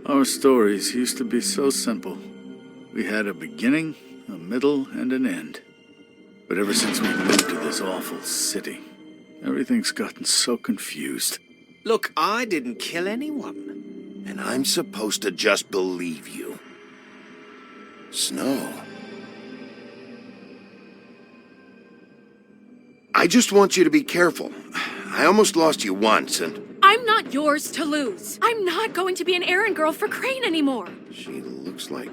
Our stories used to be so simple. We had a beginning, a middle, and an end. But ever since we moved to this awful city, everything's gotten so confused. Look, I didn't kill anyone. And I'm supposed to just believe you. Snow. I just want you to be careful. I almost lost you once, and... I'm not yours to lose. I'm not going to be an errand girl for Crane anymore. She looks like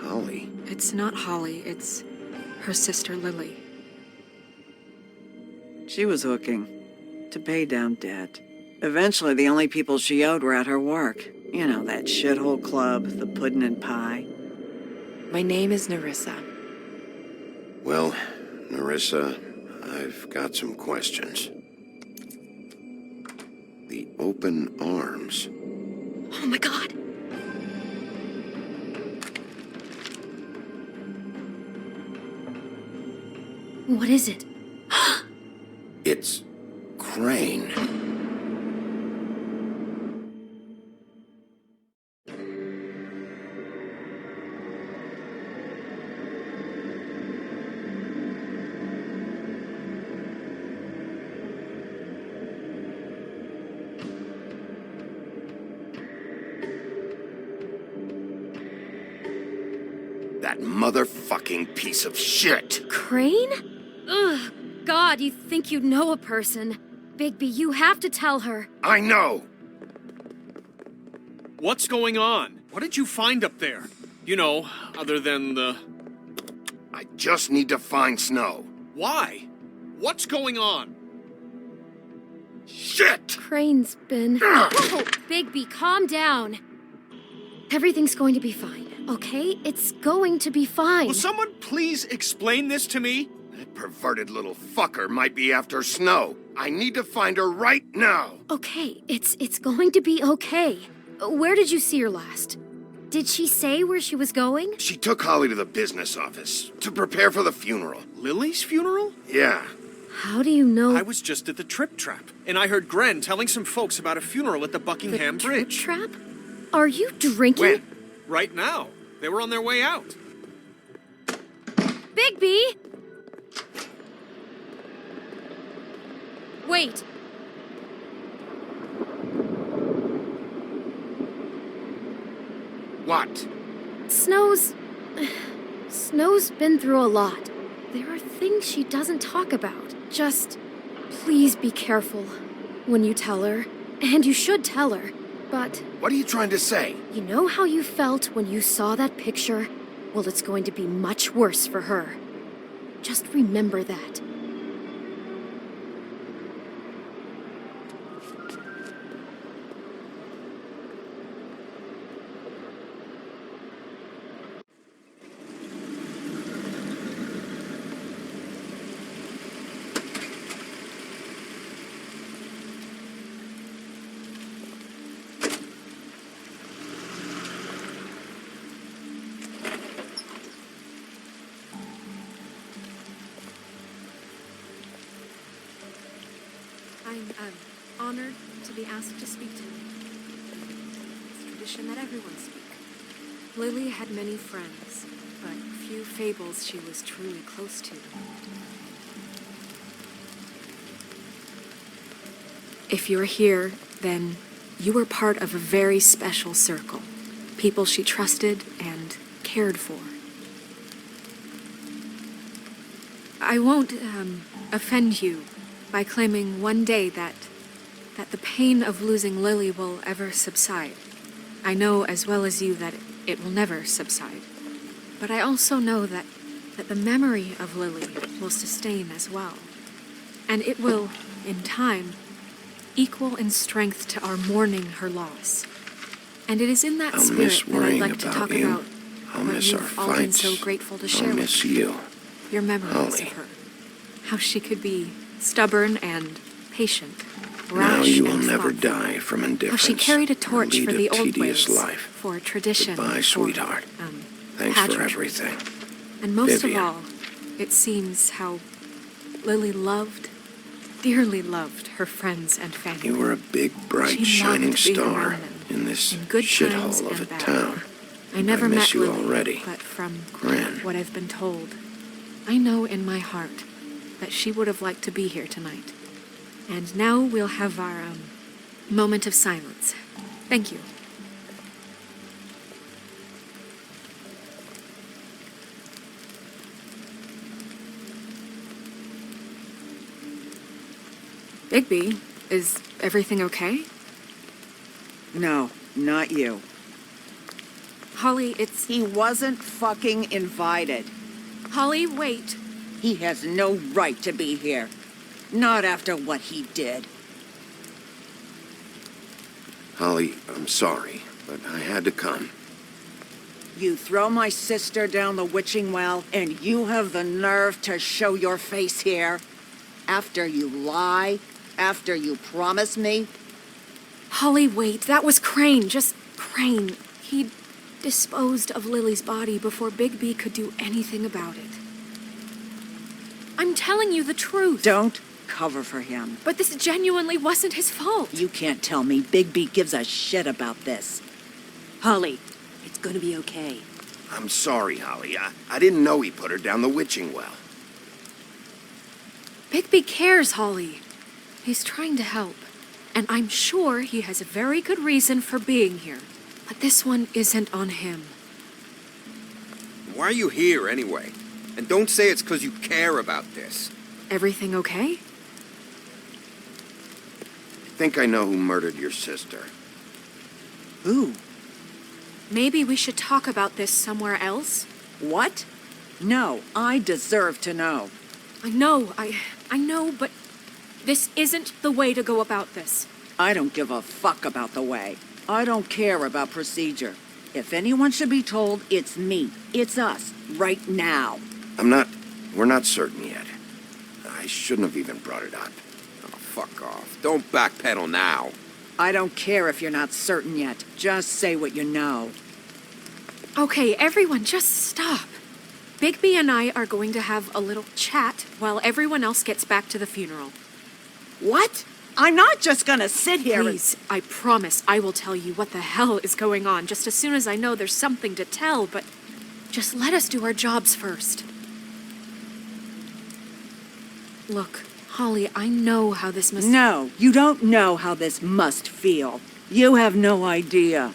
Holly. It's not Holly, it's her sister Lily. She was hooking to pay down debt. Eventually, the only people she owed were at her work. You know, that shithole club, the puddin' and pie. My name is Nerissa. Well, Nerissa, I've got some questions. The open arms. Oh my god. What is it? It's Crane. That motherfucking piece of shit! Crane? Ugh, God, you think you know a person. Bigby, you have to tell her. I know! What's going on? What did you find up there? You know, other than the... I just need to find Snow. Why? What's going on? Shit! Crane's been... Whoa, Bigby, calm down. Everything's going to be fine, okay? It's going to be fine. Will someone please explain this to me? That perverted little fucker might be after Snow. I need to find her right now. Okay, it's going to be okay. Where did you see her last? Did she say where she was going? She took Holly to the business office to prepare for the funeral. Lily's funeral? Yeah. How do you know? I was just at the Trip Trap, and I heard Gren telling some folks about a funeral at the Buckingham Bridge. Trip Trap? Are you drinking? When? Right now. They were on their way out. Bigby! Wait. What? Snow's been through a lot. There are things she doesn't talk about. Just, please be careful when you tell her. And you should tell her. But... What are you trying to say? You know how you felt when you saw that picture? Well, it's going to be much worse for her. Just remember that. I'm honored to be asked to speak to you. It's tradition that everyone speak. Lily had many friends, but few Fables she was truly close to. If you're here, then you were part of a very special circle. People she trusted and cared for. I won't, offend you by claiming one day that the pain of losing Lily will ever subside. I know as well as you that it will never subside. But I also know that the memory of Lily will sustain as well. And it will, in time, equal in strength to our mourning her loss. And it is in that spirit that I'd like to talk about what you've all been so grateful to share with me. Your memories of her. How she could be stubborn and patient, rash now you will and never thoughtful. Die from indifference. How she carried a torch for the old ways, life. for a tradition. Goodbye, sweetheart. Thanks pageantry. for everything. And most Vivian. of all, it seems how Lily loved dearly loved her friends and family. You were a big, bright, She shining loved being star around them, in this in good times shithole of a and bad. town. I never miss met you Lily, already. but from Gran. what I've been told, I know in my heart that she would have liked to be here tonight. And now we'll have our moment of silence. Thank you. Bigby, is everything okay? No, not you. Holly, it's... He wasn't fucking invited. Holly, wait. He has no right to be here. Not after what he did. Holly, I'm sorry, but I had to come. You throw my sister down the witching well, and you have the nerve to show your face here? After you lie? After you promise me? Holly, wait. That was Crane. Just Crane. He disposed of Lily's body before Bigby could do anything about it. I'm telling you the truth. Don't cover for him. But this genuinely wasn't his fault. You can't tell me Bigby gives a shit about this. Holly, it's gonna be okay. I'm sorry, Holly. I didn't know he put her down the witching well. Bigby cares, Holly. He's trying to help. And I'm sure he has a very good reason for being here. But this one isn't on him. Why are you here, anyway? And don't say it's because you care about this. Everything okay? I think I know who murdered your sister. Who? Maybe we should talk about this somewhere else? What? No, I deserve to know. I know, but this isn't the way to go about this. I don't give a fuck about the way. I don't care about procedure. If anyone should be told, it's me. It's us. Right now. We're not certain yet. I shouldn't have even brought it up. Oh, fuck off. Don't backpedal now. I don't care if you're not certain yet. Just say what you know. Okay, everyone, just stop. Bigby and I are going to have a little chat while everyone else gets back to the funeral. What? I'm not just gonna sit here Please, I promise I will tell you what the hell is going on just as soon as I know there's something to tell, but just let us do our jobs first. Look, Holly, I know how this must... No, you don't know how this must feel. You have no idea.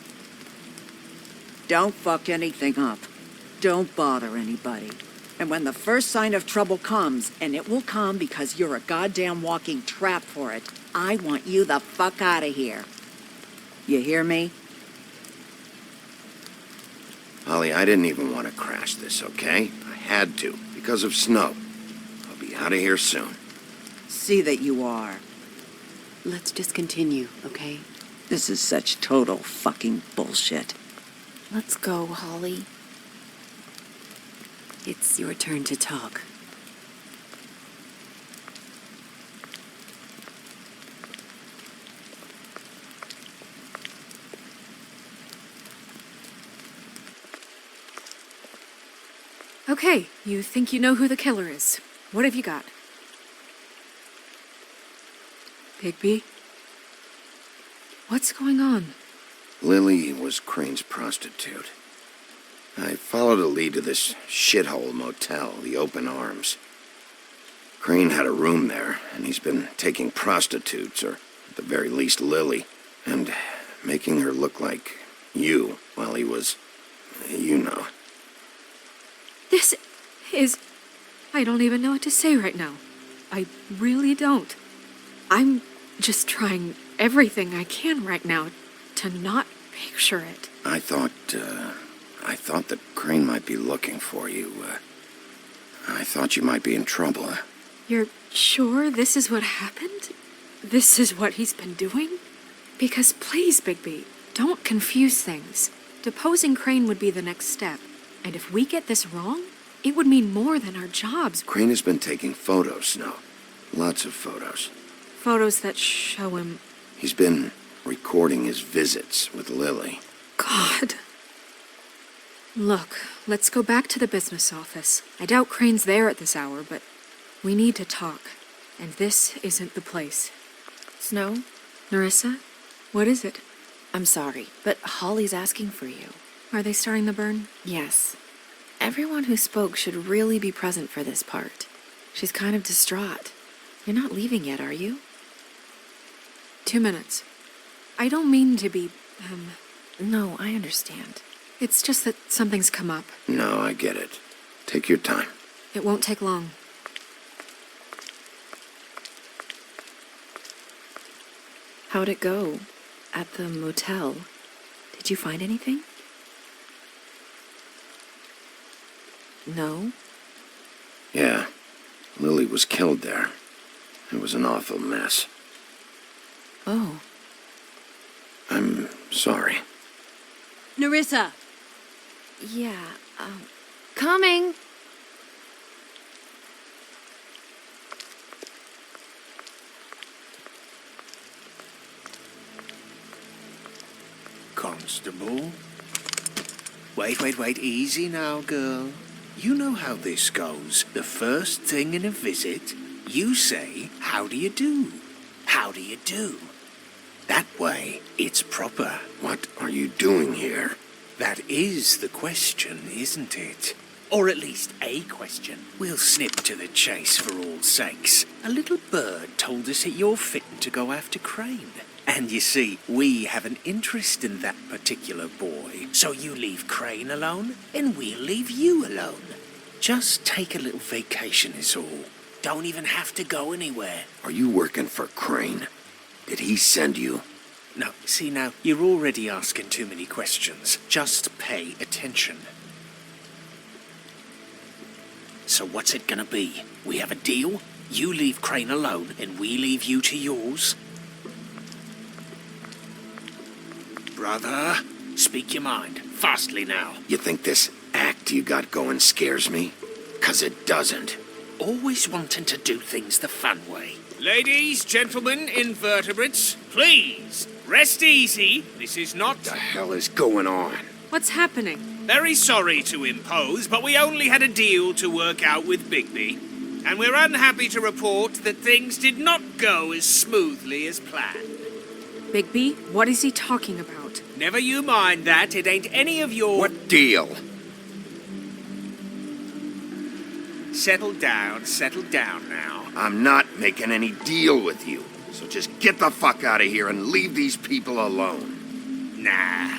Don't fuck anything up. Don't bother anybody. And when the first sign of trouble comes, and it will come because you're a goddamn walking trap for it, I want you the fuck out of here. You hear me? Holly, I didn't even want to crash this, okay? I had to, because of snow. I'll be out of here soon. See that you are. Let's just continue, okay? This is such total fucking bullshit. Let's go, Holly. It's your turn to talk. Okay, you think you know who the killer is. What have you got? Bigby? What's going on? Lily was Crane's prostitute. I followed a lead to this shithole motel, the Open Arms. Crane had a room there, and he's been taking prostitutes, or at the very least Lily, and making her look like you while he was, you know. This is... I don't even know what to say right now. I really don't. I'm just trying everything I can right now to not picture it. I thought that Crane might be looking for you. I thought you might be in trouble. You're sure this is what happened? This is what he's been doing? Because please, Bigby, don't confuse things. Deposing Crane would be the next step. And if we get this wrong, it would mean more than our jobs. Crane has been taking photos, Snow. Lots of photos. Photos that show him... He's been recording his visits with Lily. God. Look, let's go back to the business office. I doubt Crane's there at this hour, but we need to talk. And this isn't the place. Snow, Narissa, what is it? I'm sorry, but Holly's asking for you. Are they starting the burn? Yes. Everyone who spoke should really be present for this part. She's kind of distraught. You're not leaving yet, are you? 2 minutes. I don't mean to be, No, I understand. It's just that something's come up. No, I get it. Take your time. It won't take long. How'd it go? At the motel? Did you find anything? No? Yeah, Lily was killed there. It was an awful mess. Oh. I'm sorry. Narissa! Yeah, coming! Constable? Wait, easy now, girl. You know how this goes. The first thing in a visit, you say, "How do you do? How do you do?" That way, it's proper. What are you doing here? That is the question, isn't it? Or at least a question. We'll snip to the chase for all sakes. A little bird told us that you're fitting to go after Crane. And you see, we have an interest in that particular boy. So you leave Crane alone, and we'll leave you alone. Just take a little vacation is all. Don't even have to go anywhere. Are you working for Crane? Did he send you? No, see now, you're already asking too many questions. Just pay attention. So what's it gonna be? We have a deal? You leave Crane alone, and we leave you to yours? Brother, speak your mind. Fastly now. You think this act you got going scares me? 'Cause it doesn't. Always wanting to do things the fun way. Ladies, gentlemen, invertebrates, please, rest easy. This is not... What the hell is going on? What's happening? Very sorry to impose, but we only had a deal to work out with Bigby. And we're unhappy to report that things did not go as smoothly as planned. Bigby, what is he talking about? Never you mind that, it ain't any of your... What deal? Settle down now. I'm not making any deal with you. So just get the fuck out of here and leave these people alone. Nah.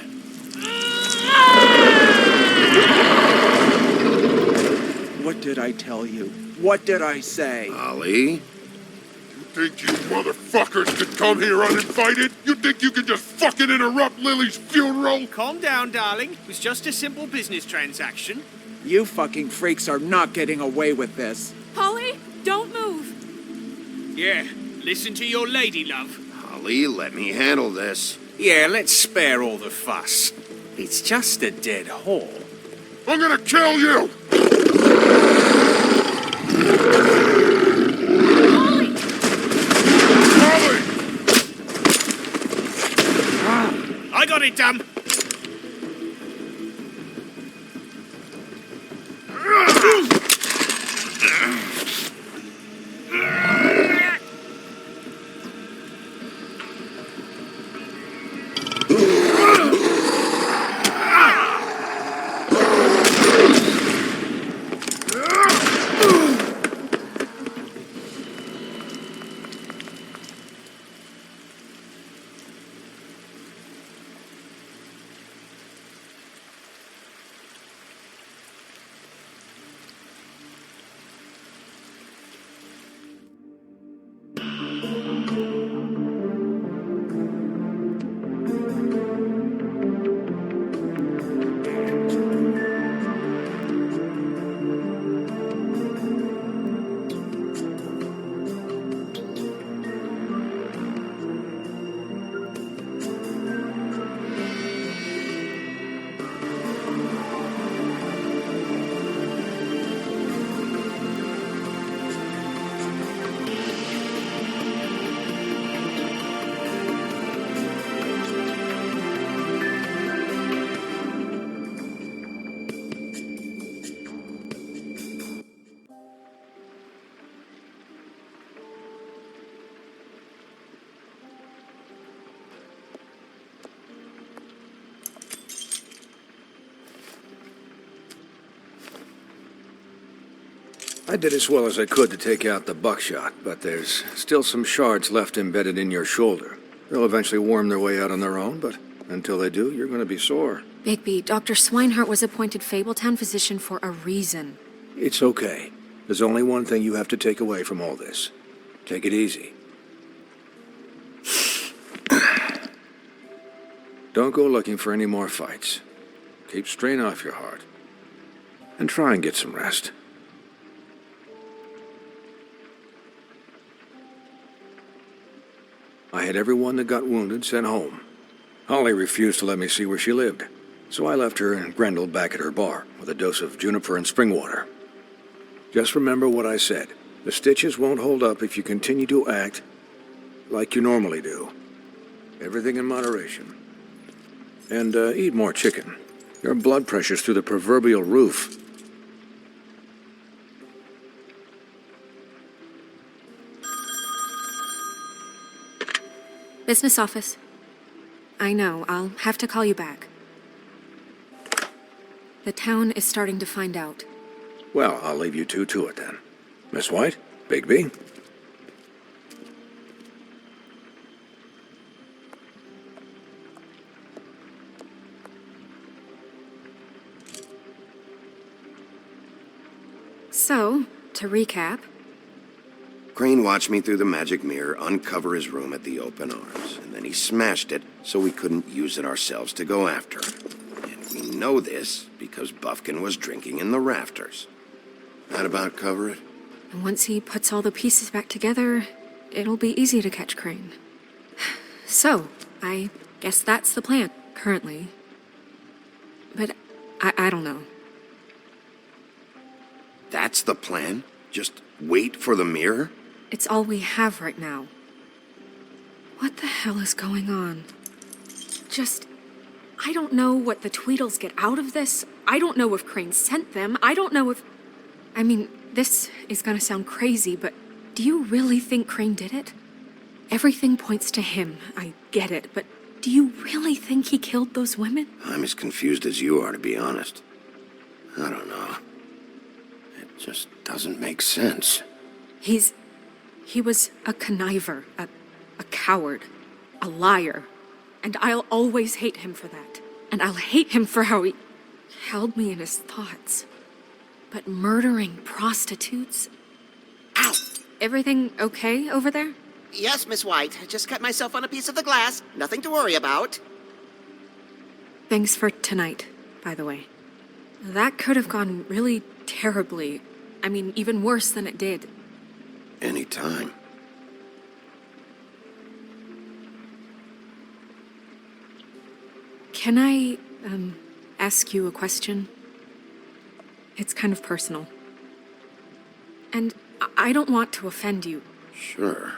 What did I tell you? What did I say? Ollie? You think you motherfuckers could come here uninvited? You think you can just fucking interrupt Lily's funeral? Calm down, darling. It was just a simple business transaction. You fucking freaks are not getting away with this. Holly, don't move! Yeah, listen to your lady, love. Ollie, let me handle this. Yeah, let's spare all the fuss. It's just a dead hall. I'm gonna kill you! Holly! I got it, damn. I did as well as I could to take out the buckshot, but there's still some shards left embedded in your shoulder. They'll eventually worm their way out on their own, but until they do, you're going to be sore. Bigby, Dr. Swinehart was appointed Fabletown physician for a reason. It's okay. There's only one thing you have to take away from all this. Take it easy. Don't go looking for any more fights. Keep strain off your heart. And try and get some rest. I had everyone that got wounded sent home. Holly refused to let me see where she lived, so I left her and Grendel back at her bar with a dose of juniper and spring water. Just remember what I said. The stitches won't hold up if you continue to act like you normally do. Everything in moderation. And eat more chicken. Your blood pressure's through the proverbial roof. Business office. I know, I'll have to call you back. The town is starting to find out. Well, I'll leave you two to it then. Miss White, Bigby. So, to recap... Crane watched me through the magic mirror uncover his room at the open arms, and then he smashed it so we couldn't use it ourselves to go after him. And we know this because Buffkin was drinking in the rafters. That about cover it? And once he puts all the pieces back together, it'll be easy to catch Crane. So, I guess that's the plan, currently. But I don't know. That's the plan? Just wait for the mirror? It's all we have right now. What the hell is going on? I don't know what the Tweedles get out of this. I don't know if Crane sent them. I don't know if... I mean, this is gonna sound crazy, but do you really think Crane did it? Everything points to him. I get it, but do you really think he killed those women? I'm as confused as you are, to be honest. I don't know. It just doesn't make sense. He was a conniver, a coward, a liar. And I'll always hate him for that. And I'll hate him for how he held me in his thoughts. But murdering prostitutes? Ow! Everything okay over there? Yes, Miss White. I just cut myself on a piece of the glass. Nothing to worry about. Thanks for tonight, by the way. That could have gone really terribly. I mean, even worse than it did. Anytime. Can I, ask you a question? It's kind of personal. And I don't want to offend you. Sure.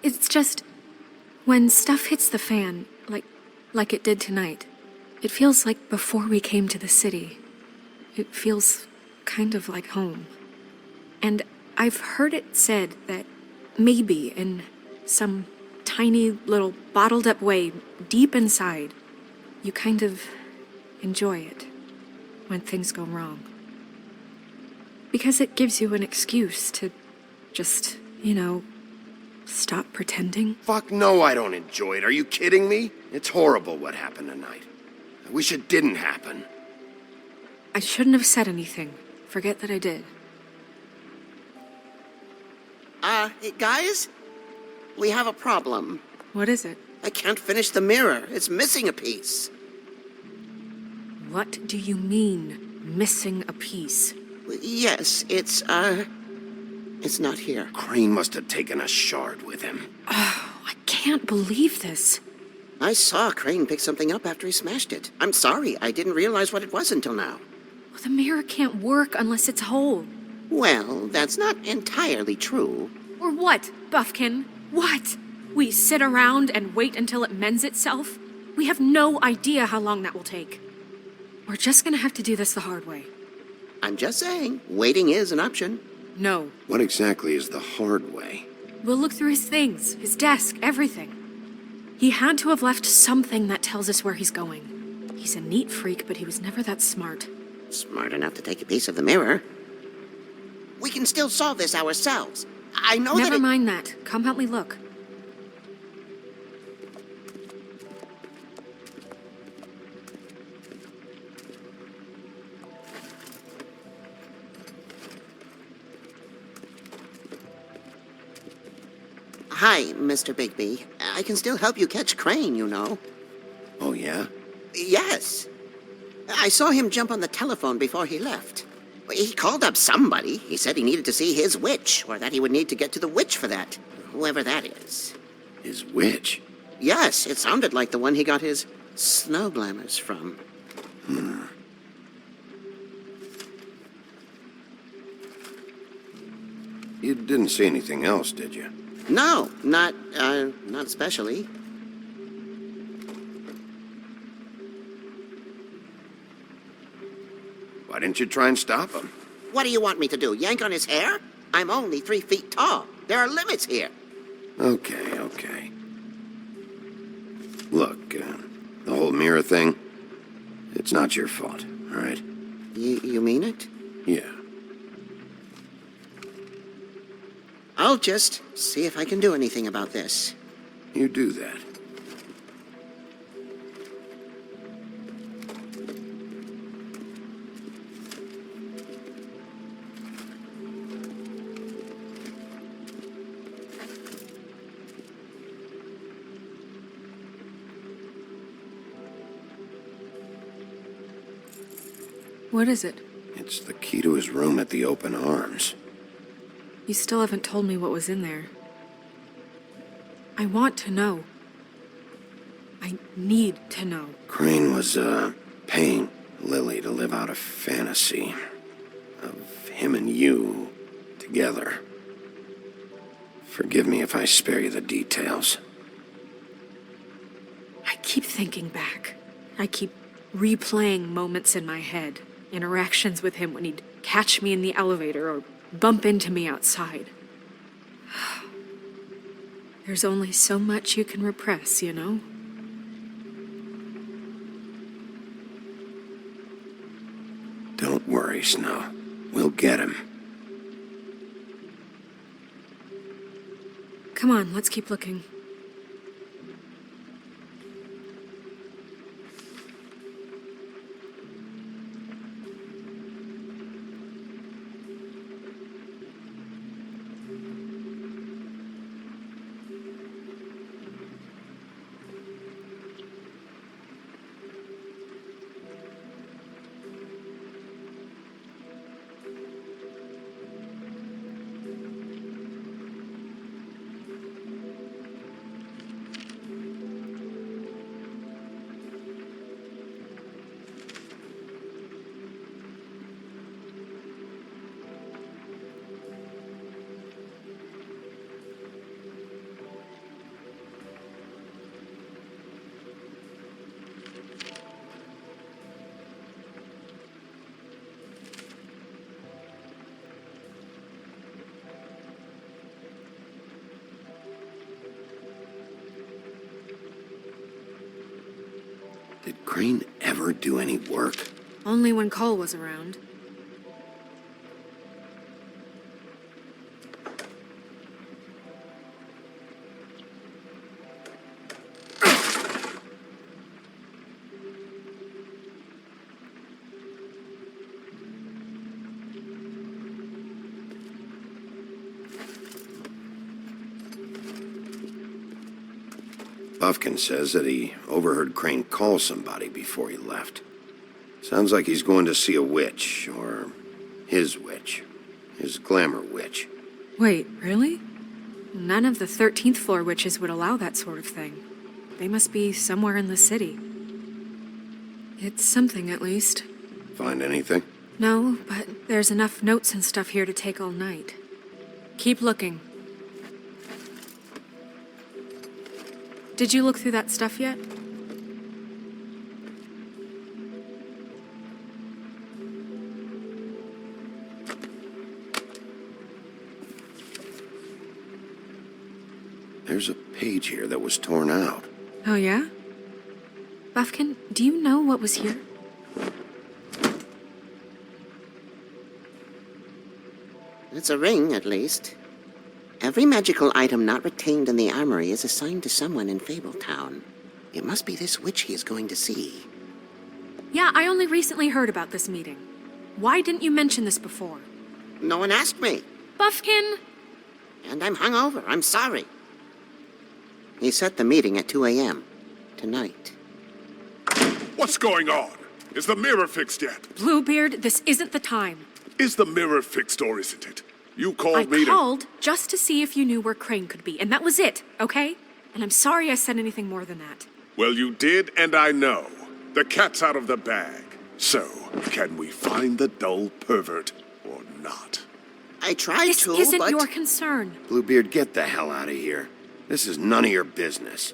It's just, when stuff hits the fan, like it did tonight, it feels like before we came to the city. It feels kind of like home. And I've heard it said that maybe in some tiny little bottled up way deep inside, you kind of enjoy it when things go wrong. Because it gives you an excuse to just, stop pretending. Fuck no, I don't enjoy it. Are you kidding me? It's horrible what happened tonight. I wish it didn't happen. I shouldn't have said anything. Forget that I did. Hey, guys? We have a problem. What is it? I can't finish the mirror. It's missing a piece. What do you mean, missing a piece? Yes, it's not here. Crane must have taken a shard with him. Oh, I can't believe this. I saw Crane pick something up after he smashed it. I'm sorry, I didn't realize what it was until now. Well, the mirror can't work unless it's whole. Well, that's not entirely true. Or what, Buffkin? What? We sit around and wait until it mends itself? We have no idea how long that will take. We're just gonna have to do this the hard way. I'm just saying, waiting is an option. No. What exactly is the hard way? We'll look through his things, his desk, everything. He had to have left something that tells us where he's going. He's a neat freak, but he was never that smart. Smart enough to take a piece of the mirror. We can still solve this ourselves. I know that Never mind that. Come help me look. Hi, Mr. Bigby. I can still help you catch Crane, you know. Oh, yeah? Yes. I saw him jump on the telephone before he left. He called up somebody. He said he needed to see his witch, or that he would need to get to the witch for that. Whoever that is. His witch? Yes, it sounded like the one he got his snow glamours from. You didn't see anything else, did you? No, not especially. Why didn't you try and stop him? What do you want me to do, yank on his hair? I'm only 3 feet tall. There are limits here. Okay. Look, the whole mirror thing, it's not your fault, all right? You mean it? Yeah. I'll just see if I can do anything about this. You do that. What is it? It's the key to his room at the Open Arms. You still haven't told me what was in there. I want to know. I need to know. Crane was, paying Lily to live out a fantasy of him and you together. Forgive me if I spare you the details. I keep thinking back. I keep replaying moments in my head. Interactions with him when he'd catch me in the elevator or bump into me outside. There's only so much you can repress, you know? Don't worry, Snow. We'll get him. Come on, let's keep looking. Did Crane ever do any work? Only when Cole was around. Buffkin says that he overheard Crane call somebody before he left. Sounds like he's going to see a witch, or his witch. His glamour witch. Wait, really? None of the 13th floor witches would allow that sort of thing. They must be somewhere in the city. It's something, at least. Find anything? No, but there's enough notes and stuff here to take all night. Keep looking. Did you look through that stuff yet? There's a page here that was torn out. Oh, yeah? Buffkin, do you know what was here? It's a ring, at least. Every magical item not retained in the armory is assigned to someone in Fabletown. It must be this witch he is going to see. Yeah, I only recently heard about this meeting. Why didn't you mention this before? No one asked me. Buffkin! And I'm hungover. I'm sorry. He set the meeting at 2 a.m. tonight. What's going on? Is the mirror fixed yet? Bluebeard, this isn't the time. Is the mirror fixed or isn't it? You called me I called just to see if you knew where Crane could be, and that was it, okay? And I'm sorry I said anything more than that. Well, you did, and I know. The cat's out of the bag. So, can we find the dull pervert or not? I tried to, This isn't but... your concern. Bluebeard, get the hell out of here. This is none of your business.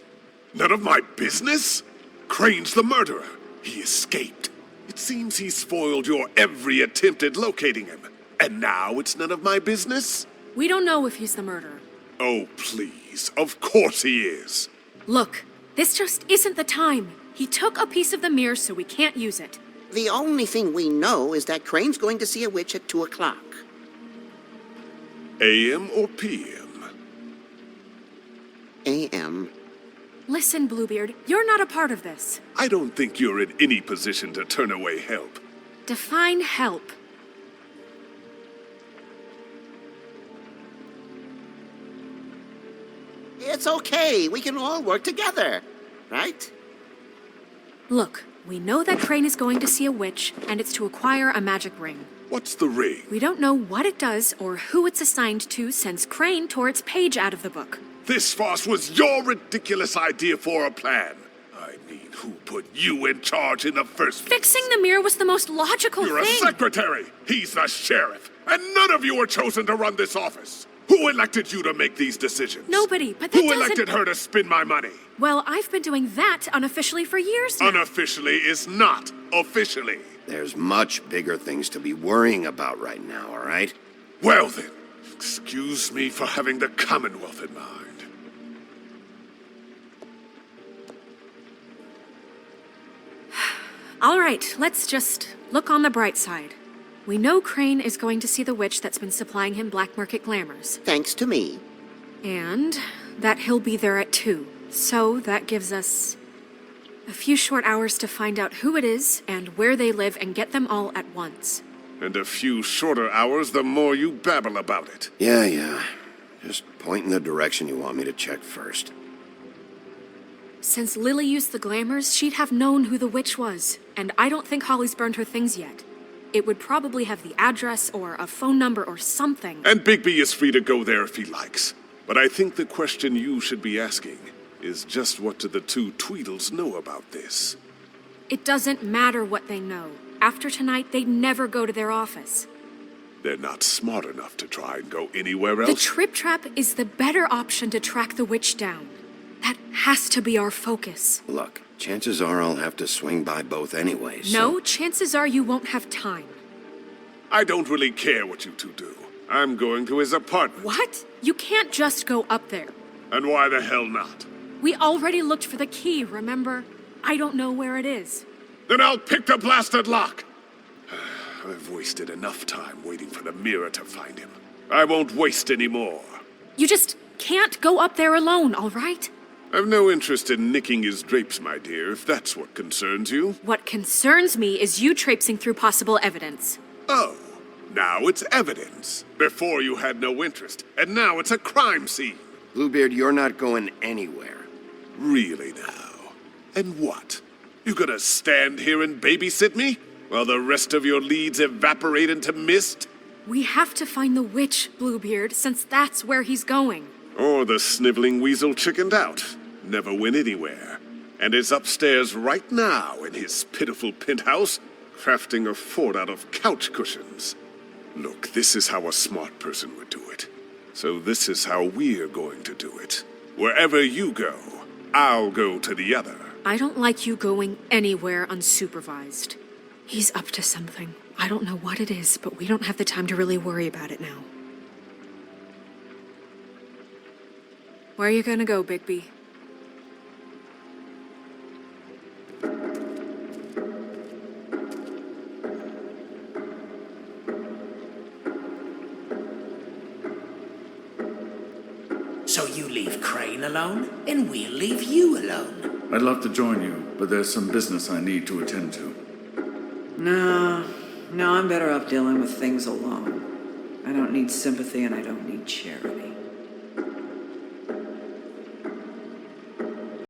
None of my business? Crane's the murderer. He escaped. It seems he spoiled your every attempt at locating him. And now it's none of my business? We don't know if he's the murderer. Oh, please. Of course he is. Look, this just isn't the time. He took a piece of the mirror, so we can't use it. The only thing we know is that Crane's going to see a witch at 2 o'clock. AM or PM? AM. Listen, Bluebeard, you're not a part of this. I don't think you're in any position to turn away help. Define help. It's okay. We can all work together, right? Look, we know that Crane is going to see a witch, and it's to acquire a magic ring. What's the ring? We don't know what it does or who it's assigned to since Crane tore its page out of the book. This farce was your ridiculous idea for a plan. I mean, who put you in charge in the first place? Fixing the mirror was the most logical You're thing. a secretary. He's the sheriff. And none of you were chosen to run this office. Who elected you to make these decisions? Nobody, but that Who doesn't... elected her to spend my money? Well, I've been doing that unofficially for years now. Unofficially is not officially. There's much bigger things to be worrying about right now, all right? Well then, excuse me for having the Commonwealth in mind. All right, let's just look on the bright side. We know Crane is going to see the witch that's been supplying him black market glamours. Thanks to me. And that he'll be there at 2. So that gives us a few short hours to find out who it is and where they live and get them all at once. And a few shorter hours the more you babble about it. Yeah. Just point in the direction you want me to check first. Since Lily used the glamours, she'd have known who the witch was. And I don't think Holly's burned her things yet. It would probably have the address or a phone number or something. And Bigby is free to go there if he likes. But I think the question you should be asking is just what do the two Tweedles know about this? It doesn't matter what they know. After tonight, they'd never go to their office. They're not smart enough to try and go anywhere The else. Trip Trap is the better option to track the witch down. That has to be our focus. Look, chances are I'll have to swing by both anyway, so... No, chances are you won't have time. I don't really care what you two do. I'm going to his apartment. What? You can't just go up there. And why the hell not? We already looked for the key, remember? I don't know where it is. Then I'll pick the blasted lock. I've wasted enough time waiting for the mirror to find him. I won't waste any more. You just can't go up there alone, all right? I've no interest in nicking his drapes, my dear, if that's what concerns you. What concerns me is you traipsing through possible evidence. Oh, now it's evidence. Before you had no interest, and now it's a crime scene. Bluebeard, you're not going anywhere. Really now? And what? You gonna stand here and babysit me? While the rest of your leads evaporate into mist? We have to find the witch, Bluebeard, since that's where he's going. Or the sniveling weasel chickened out. Never went anywhere. And is upstairs right now in his pitiful penthouse, crafting a fort out of couch cushions. Look, this is how a smart person would do it. So this is how we're going to do it. Wherever you go, I'll go to the other. I don't like you going anywhere unsupervised. He's up to something. I don't know what it is, but we don't have the time to really worry about it now. Where are you gonna go, Bigby? So you leave Crane alone, and we'll leave you alone. I'd love to join you, but there's some business I need to attend to. No, I'm better off dealing with things alone. I don't need sympathy and I don't need charity.